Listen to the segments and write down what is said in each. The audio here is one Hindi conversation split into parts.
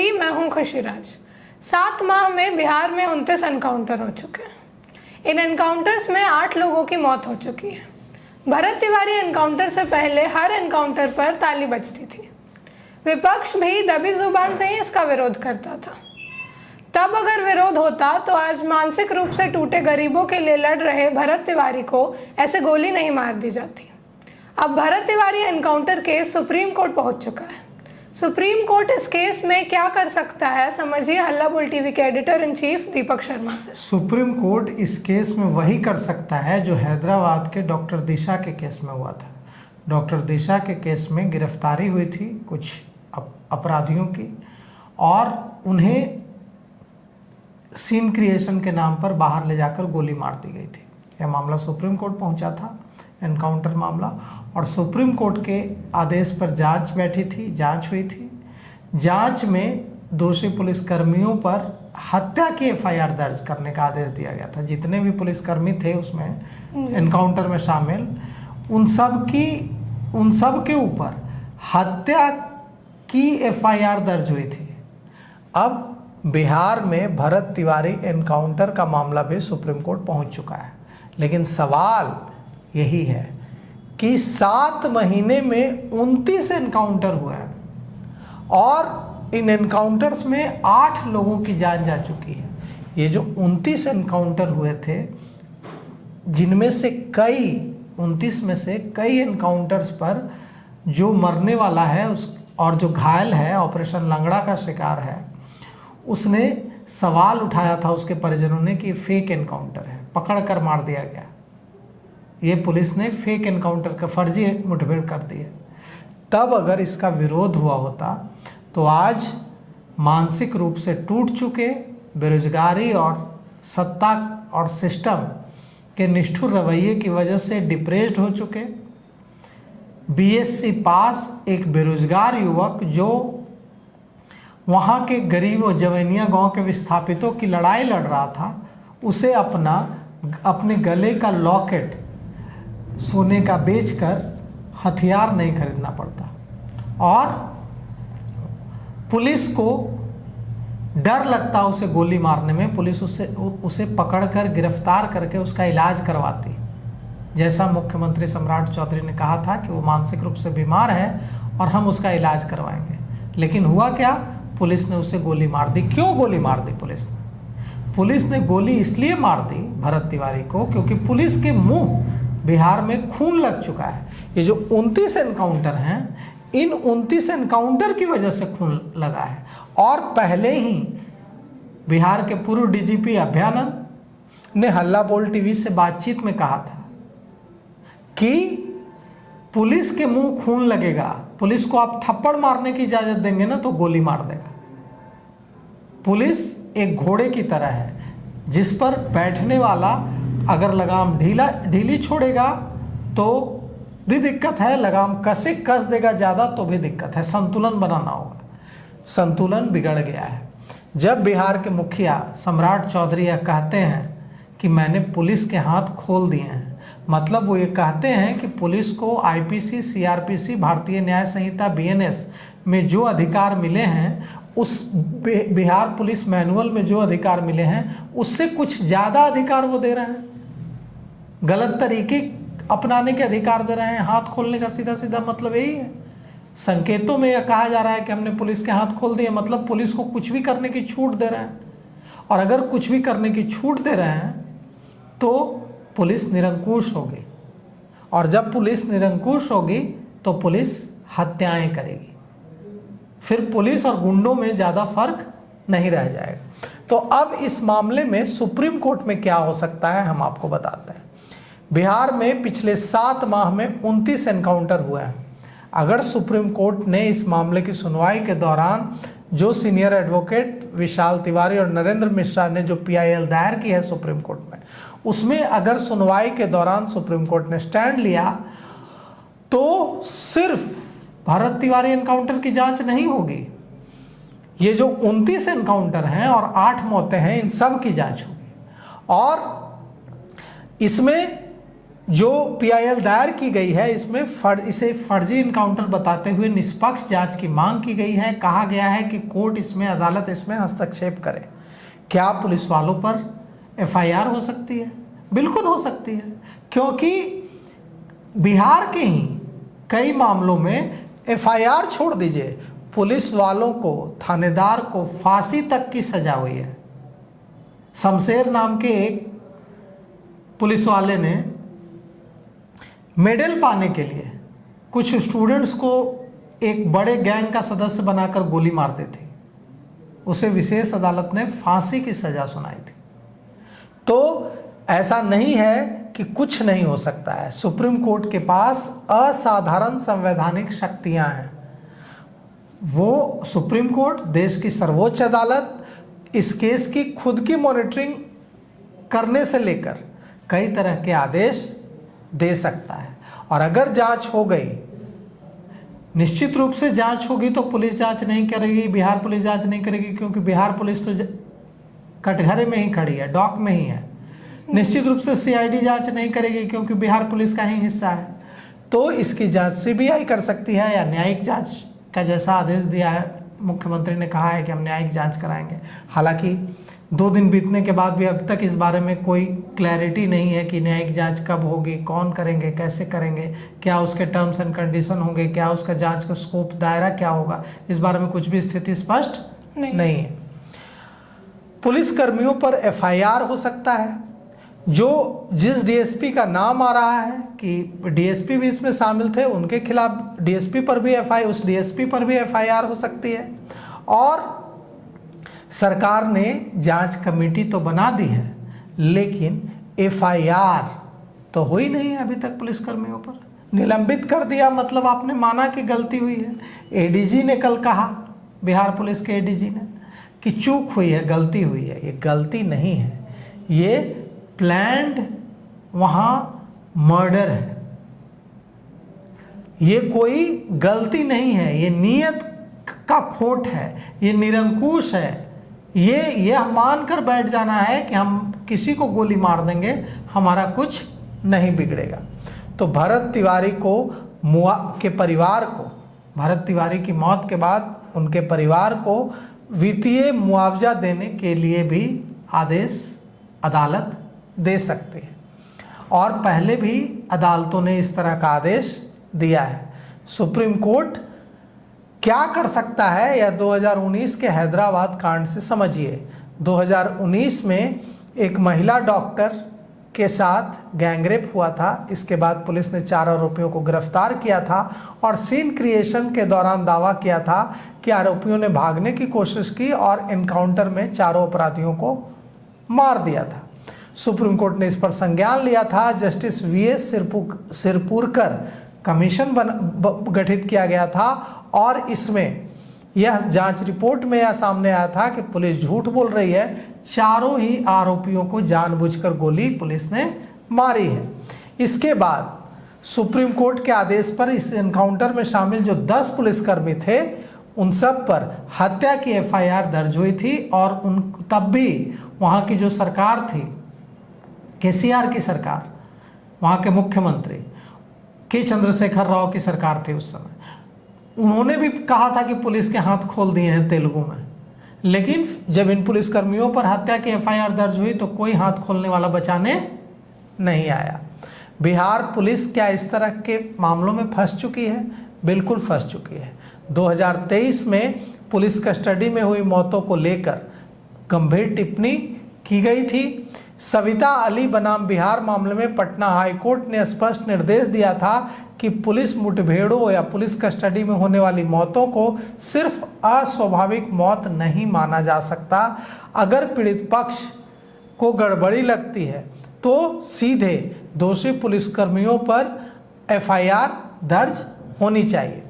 टीवी, मैं हूं खुशीराज। 7 माह में बिहार में 29 एनकाउंटर हो चुके हैं। इन एनकाउंटर्स में 8 लोगों की मौत हो चुकी है। भरत तिवारी एनकाउंटर से पहले हर एनकाउंटर पर ताली बजती थी। विपक्ष भी दबी जुबान से ही इसका विरोध करता था। तब अगर विरोध होता तो आज मानसिक रूप से टूटे गरीबों के लिए लड़ रहे भरत तिवारी को ऐसे गोली नहीं मार दी जाती। अब Bharat Tiwari encounter case supreme court पहुंच चुका है। सुप्रीम कोर्ट इस केस में क्या कर सकता है, समझिए हल्ला बोल टीवी के editor in chief Deepak Sharma से। सुप्रीम कोर्ट इस केस में वही कर सकता है जो हैदराबाद के डॉक्टर दिशा के केस में हुआ था। डॉक्टर दिशा के केस में गिरफ्तारी हुई थी कुछ अपराधियों की और उन्हें सीन क्रिएशन के नाम पर बाहर ले जाकर गोली मार दी गई थी। यह मामला सुप्रीम कोर्ट पहुंचा था, एनकाउंटर मामला, और सुप्रीम कोर्ट के आदेश पर जांच बैठी थी, जांच हुई थी। जांच में दोषी पुलिसकर्मियों पर हत्या की एफआईआर दर्ज करने का आदेश दिया गया था। जितने भी पुलिसकर्मी थे उसमें एनकाउंटर में शामिल, उन सब के ऊपर हत्या की एफआईआर दर्ज हुई थी। अब बिहार में भरत तिवारी एनकाउंटर का मामला भी सुप्रीम कोर्ट पहुंच चुका है, लेकिन सवाल यही है कि 7 महीने में 29 एनकाउंटर हुए हैं और इन एनकाउंटर्स में 8 लोगों की जान जा चुकी है। ये जो 29 एनकाउंटर हुए थे, जिनमें से 29 में से कई एनकाउंटर्स पर जो मरने वाला है और जो घायल है, ऑपरेशन लंगड़ा का शिकार है, उसने सवाल उठाया था उसके परिजनों ने कि फेक एनकाउंटर है, पकड़ कर मार दिया गया। ये पुलिस ने फेक एनकाउंटर का फर्जी मुठभेड़ कर दी है। तब अगर इसका विरोध हुआ होता तो आज मानसिक रूप से टूट चुके, बेरोजगारी और सत्ता और सिस्टम के निष्ठुर रवैये की वजह से डिप्रेस्ड हो चुके बीएससी पास एक बेरोजगार युवक जो वहाँ के गरीबों जवैनिया गांव के विस्थापितों की लड़ाई लड़ रहा था, उसे अपने गले का लॉकेट सोने का बेचकर हथियार नहीं खरीदना पड़ता और पुलिस को डर लगता उसे गोली मारने में। पुलिस उसे पकड़कर गिरफ्तार करके उसका इलाज करवाती, जैसा मुख्यमंत्री सम्राट चौधरी ने कहा था कि वो मानसिक रूप से बीमार है और हम उसका इलाज करवाएंगे। लेकिन हुआ क्या, पुलिस ने उसे गोली मार दी। क्यों गोली मार दी पुलिस ने गोली इसलिए मार दी भरत तिवारी को क्योंकि पुलिस के मुंह बिहार में खून लग चुका है। ये जो 29 एनकाउंटर हैं, इन 29 एनकाउंटर की वजह से खून लगा है। और पहले ही बिहार के पूर्व डीजीपी अभयानंद ने हल्ला बोल टीवी से बातचीत में कहा था कि पुलिस के मुंह खून लगेगा, पुलिस को आप थप्पड़ मारने की इजाजत देंगे ना तो गोली मार देगा। पुलिस एक घोड़े की तरह है जिस पर बैठने वाला अगर लगाम ढीली छोड़ेगा तो भी दिक्कत है, लगाम कस देगा ज़्यादा तो भी दिक्कत है। संतुलन बनाना होगा, संतुलन बिगड़ गया है। जब बिहार के मुखिया सम्राट चौधरी यह कहते हैं कि मैंने पुलिस के हाथ खोल दिए हैं, मतलब वो ये कहते हैं कि पुलिस को आईपीसी, सीआरपीसी, भारतीय न्याय संहिता, बीएनएस में जो अधिकार मिले हैं, उस बिहार पुलिस मैनुअल में जो अधिकार मिले हैं, उससे कुछ ज़्यादा अधिकार वो दे रहे हैं। गलत तरीके अपनाने के अधिकार दे रहे हैं। हाथ खोलने का सीधा सीधा मतलब यही है। संकेतों में यह कहा जा रहा है कि हमने पुलिस के हाथ खोल दिए, मतलब पुलिस को कुछ भी करने की छूट दे रहे हैं। और अगर कुछ भी करने की छूट दे रहे हैं तो पुलिस निरंकुश होगी, और जब पुलिस निरंकुश होगी तो पुलिस हत्याएं करेगी। फिर पुलिस और गुंडों में ज़्यादा फर्क नहीं रह जाएगा। तो अब इस मामले में सुप्रीम कोर्ट में क्या हो सकता है हम आपको बताते हैं। बिहार में पिछले 7 माह में 29 एनकाउंटर हुए हैं। अगर सुप्रीम कोर्ट ने इस मामले की सुनवाई के दौरान जो सीनियर एडवोकेट विशाल तिवारी और नरेंद्र मिश्रा ने जो पीआईएल दायर की है सुप्रीम कोर्ट में, उसमें अगर सुनवाई के दौरान सुप्रीम कोर्ट ने स्टैंड लिया तो सिर्फ भरत तिवारी एनकाउंटर की जांच नहीं होगी, ये जो 29 एनकाउंटर हैं और 8 मौतें हैं, इन सब की जांच होगी। और इसमें जो PIL दायर की गई है इसमें इसे फर्जी इनकाउंटर बताते हुए निष्पक्ष जांच की मांग की गई है। कहा गया है कि कोर्ट इसमें, अदालत इसमें हस्तक्षेप करे। क्या पुलिस वालों पर FIR हो सकती है? बिल्कुल हो सकती है, क्योंकि बिहार के ही कई मामलों में FIR छोड़ दीजिए, पुलिस वालों को, थानेदार को फांसी तक की सजा हुई है। शमशेर नाम के एक पुलिस वाले ने मेडल पाने के लिए कुछ स्टूडेंट्स को एक बड़े गैंग का सदस्य बनाकर गोली मार दी थी। उसे विशेष अदालत ने फांसी की सजा सुनाई थी। तो ऐसा नहीं है कि कुछ नहीं हो सकता है। सुप्रीम कोर्ट के पास असाधारण संवैधानिक शक्तियां हैं। वो सुप्रीम कोर्ट, देश की सर्वोच्च अदालत, इस केस की खुद की मॉनिटरिंग करने से लेकर कई तरह के आदेश दे सकता है। और अगर जांच हो गई, निश्चित रूप से जांच होगी तो पुलिस जांच नहीं करेगी, बिहार पुलिस जांच नहीं करेगी, क्योंकि बिहार पुलिस तो कटघरे में ही खड़ी है, डॉक में ही है। निश्चित रूप से CID जांच नहीं करेगी, क्योंकि बिहार पुलिस का ही हिस्सा है। तो इसकी जांच CBI कर सकती है, या न्यायिक जांच का जैसा आदेश दिया है, मुख्यमंत्री ने कहा है कि हम न्यायिक जांच कराएंगे। हालांकि 2 दिन बीतने के बाद भी अब तक इस बारे में कोई क्लैरिटी नहीं है कि न्यायिक जांच कब होगी, कौन करेंगे, कैसे करेंगे, क्या उसके टर्म्स एंड कंडीशन होंगे, क्या उसका जांच का स्कोप, दायरा क्या होगा, इस बारे में कुछ भी स्थिति स्पष्ट नहीं है। पुलिस कर्मियों पर FIR हो सकता है। जिस DSP का नाम आ रहा है कि DSP भी इसमें शामिल थे, उनके खिलाफ DSP पर भी उस DSP पर भी FIR हो सकती है। और सरकार ने जांच कमेटी तो बना दी है, लेकिन FIR तो हुई नहीं है अभी तक पुलिस कर्मियों पर। निलंबित कर दिया, मतलब आपने माना कि गलती हुई है। ADG ने कल कहा, बिहार पुलिस के ADG ने, कि चूक हुई है, गलती हुई है। ये गलती नहीं है, ये प्लान्ड वहाँ मर्डर है। ये कोई गलती नहीं है, ये नीयत का खोट है, ये निरंकुश है। ये यह मानकर बैठ जाना है कि हम किसी को गोली मार देंगे, हमारा कुछ नहीं बिगड़ेगा। तो भरत तिवारी के परिवार को, भरत तिवारी की मौत के बाद उनके परिवार को वित्तीय मुआवजा देने के लिए भी आदेश अदालत दे सकती है, और पहले भी अदालतों ने इस तरह का आदेश दिया है। सुप्रीम कोर्ट क्या कर सकता है, या 2019 के हैदराबाद कांड से समझिए। 2019 में एक महिला डॉक्टर के साथ गैंगरेप हुआ था। इसके बाद पुलिस ने 4 आरोपियों को गिरफ्तार किया था, और सीन क्रिएशन के दौरान दावा किया था कि आरोपियों ने भागने की कोशिश की और एनकाउंटर में 4 अपराधियों को मार दिया था। सुप्रीम कोर्ट ने इस पर संज्ञान लिया था। जस्टिस VS सिरपुरकर कमीशन गठित किया गया था, और इसमें यह जांच रिपोर्ट में यह सामने आया था कि पुलिस झूठ बोल रही है। 4 ही आरोपियों को जानबूझकर गोली पुलिस ने मारी है। इसके बाद सुप्रीम कोर्ट के आदेश पर इस एनकाउंटर में शामिल जो 10 पुलिसकर्मी थे, उन सब पर हत्या की FIR दर्ज हुई थी। और तब भी वहाँ की जो सरकार थी, KCR की सरकार, वहाँ के मुख्यमंत्री के चंद्रशेखर राव की सरकार थी उस समय, उन्होंने भी कहा था कि पुलिस के हाथ खोल दिए हैं तेलुगु में। लेकिन जब इन पुलिसकर्मियों पर हत्या की FIR दर्ज हुई तो कोई हाथ खोलने वाला बचाने नहीं आया। बिहार पुलिस क्या इस तरह के मामलों में फंस चुकी है? बिल्कुल फंस चुकी है। 2023 में पुलिस कस्टडी में हुई मौतों को लेकर गंभीर टिप्पणी की गई थी। सविता अली बनाम बिहार मामले में पटना हाईकोर्ट ने स्पष्ट निर्देश दिया था कि पुलिस मुठभेड़ों या पुलिस कस्टडी में होने वाली मौतों को सिर्फ अस्वाभाविक मौत नहीं माना जा सकता। अगर पीड़ित पक्ष को गड़बड़ी लगती है तो सीधे दोषी पुलिसकर्मियों पर FIR दर्ज होनी चाहिए।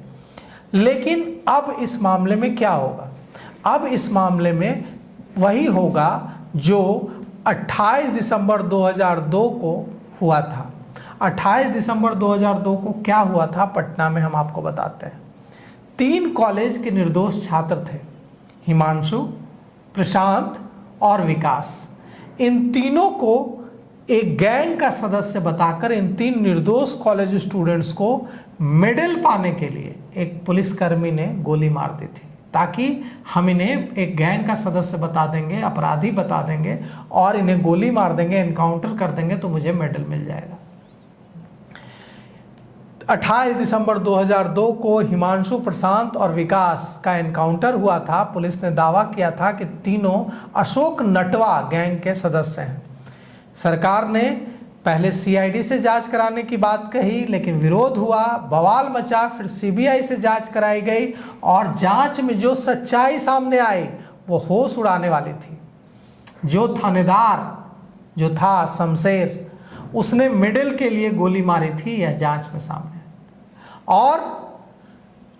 लेकिन अब इस मामले में क्या होगा? अब इस मामले में वही होगा जो 28 दिसंबर 2002 को हुआ था। 28 दिसंबर 2002 को क्या हुआ था पटना में, हम आपको बताते हैं। 3 कॉलेज के निर्दोष छात्र थे, हिमांशु, प्रशांत और विकास। इन तीनों को एक गैंग का सदस्य बताकर इन 3 निर्दोष कॉलेज स्टूडेंट्स को मेडल पाने के लिए एक पुलिसकर्मी ने गोली मार दी थी, ताकि हम इन्हें एक गैंग का सदस्य बता देंगे, अपराधी बता देंगे और इन्हें गोली मार देंगे, एनकाउंटर कर देंगे तो मुझे मेडल मिल जाएगा। 28 दिसंबर 2002 को हिमांशु, प्रशांत और विकास का एनकाउंटर हुआ था। पुलिस ने दावा किया था कि तीनों अशोक नटवा गैंग के सदस्य हैं। सरकार ने पहले सीआईडी से जांच कराने की बात कही, लेकिन विरोध हुआ, बवाल मचा। फिर सीबीआई से जांच कराई गई और जांच में जो सच्चाई सामने आई वो होश उड़ाने वाली थी। जो थानेदार जो था शमशेर, उसने मेडल के लिए गोली मारी थी, यह जांच में सामने। और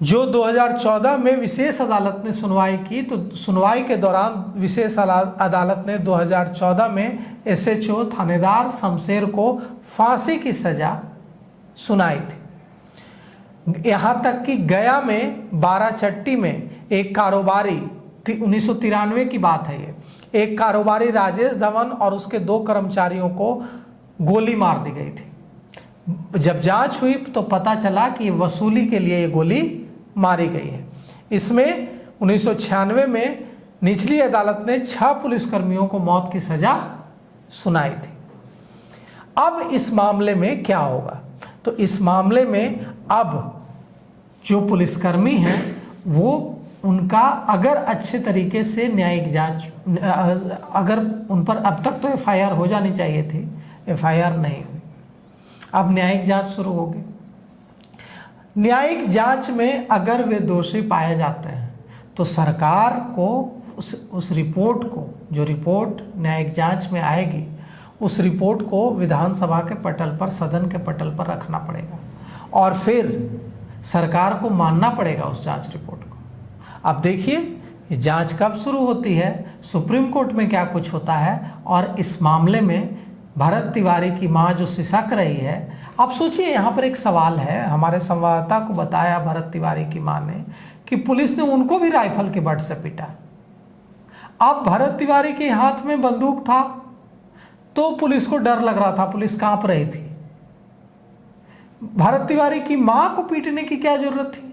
जो 2014 में विशेष अदालत ने सुनवाई की, तो सुनवाई के दौरान विशेष अदालत ने 2014 में एसएचओ थानेदार शमशेर को फांसी की सजा सुनाई थी। यहाँ तक कि गया में 12 चट्टी में एक कारोबारी, 1993 की बात है ये, एक कारोबारी राजेश धवन और उसके 2 कर्मचारियों को गोली मार दी गई थी। जब जांच हुई तो पता चला कि वसूली के लिए ये गोली मारी गई है। इसमें 1996 में निचली अदालत ने 6 पुलिसकर्मियों को मौत की सजा सुनाई थी। अब इस मामले में क्या होगा? तो इस मामले में अब जो पुलिसकर्मी हैं वो उनका अगर अच्छे तरीके से न्यायिक जांच, अगर उन पर अब तक तो एफआईआर हो जानी चाहिए थी, एफआईआर नहीं हुई, अब न्यायिक जांच शुरू होगी। न्यायिक जांच में अगर वे दोषी पाए जाते हैं तो सरकार को उस रिपोर्ट को, जो रिपोर्ट न्यायिक जांच में आएगी, उस रिपोर्ट को विधानसभा के पटल पर, सदन के पटल पर रखना पड़ेगा और फिर सरकार को मानना पड़ेगा उस जांच रिपोर्ट को। अब देखिए ये जांच कब शुरू होती है, सुप्रीम कोर्ट में क्या कुछ होता है, और इस मामले में भरत तिवारी की मां जो सिसक रही है। अब सोचिए, यहाँ पर एक सवाल है, हमारे संवाददाता को बताया भरत तिवारी की मां ने कि पुलिस ने उनको भी राइफल के बट से पीटा। अब भरत तिवारी के हाथ में बंदूक था तो पुलिस को डर लग रहा था, पुलिस कांप रही थी। भरत तिवारी की मां को पीटने की क्या जरूरत थी?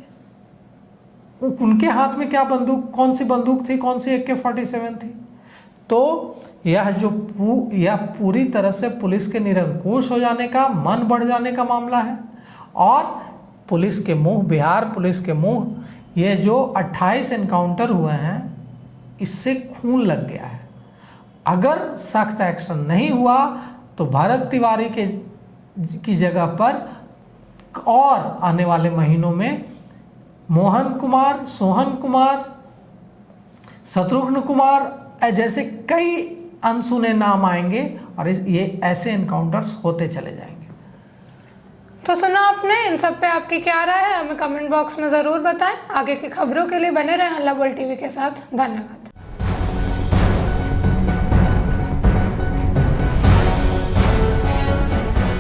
उनके हाथ में क्या बंदूक, कौन सी बंदूक थी, कौन सी AK-47 थी? तो यह पूरी तरह से पुलिस के निरंकुश हो जाने का, मन बढ़ जाने का मामला है। और पुलिस के मुंह, बिहार पुलिस के मुंह ये जो 28 एनकाउंटर हुए हैं, इससे खून लग गया है। अगर सख्त एक्शन नहीं हुआ तो भरत तिवारी की जगह पर और आने वाले महीनों में मोहन कुमार, सोहन कुमार, शत्रुघ्न कुमार जैसे कई अनसुने नाम आएंगे और ये ऐसे एनकाउंटर्स होते चले जाएंगे। तो सुना आपने, इन सब पे आपकी क्या राय है हमें कमेंट बॉक्स में ज़रूर बताएं। आगे की खबरों के लिए बने रहें हल्ला बोल टीवी के साथ। धन्यवाद।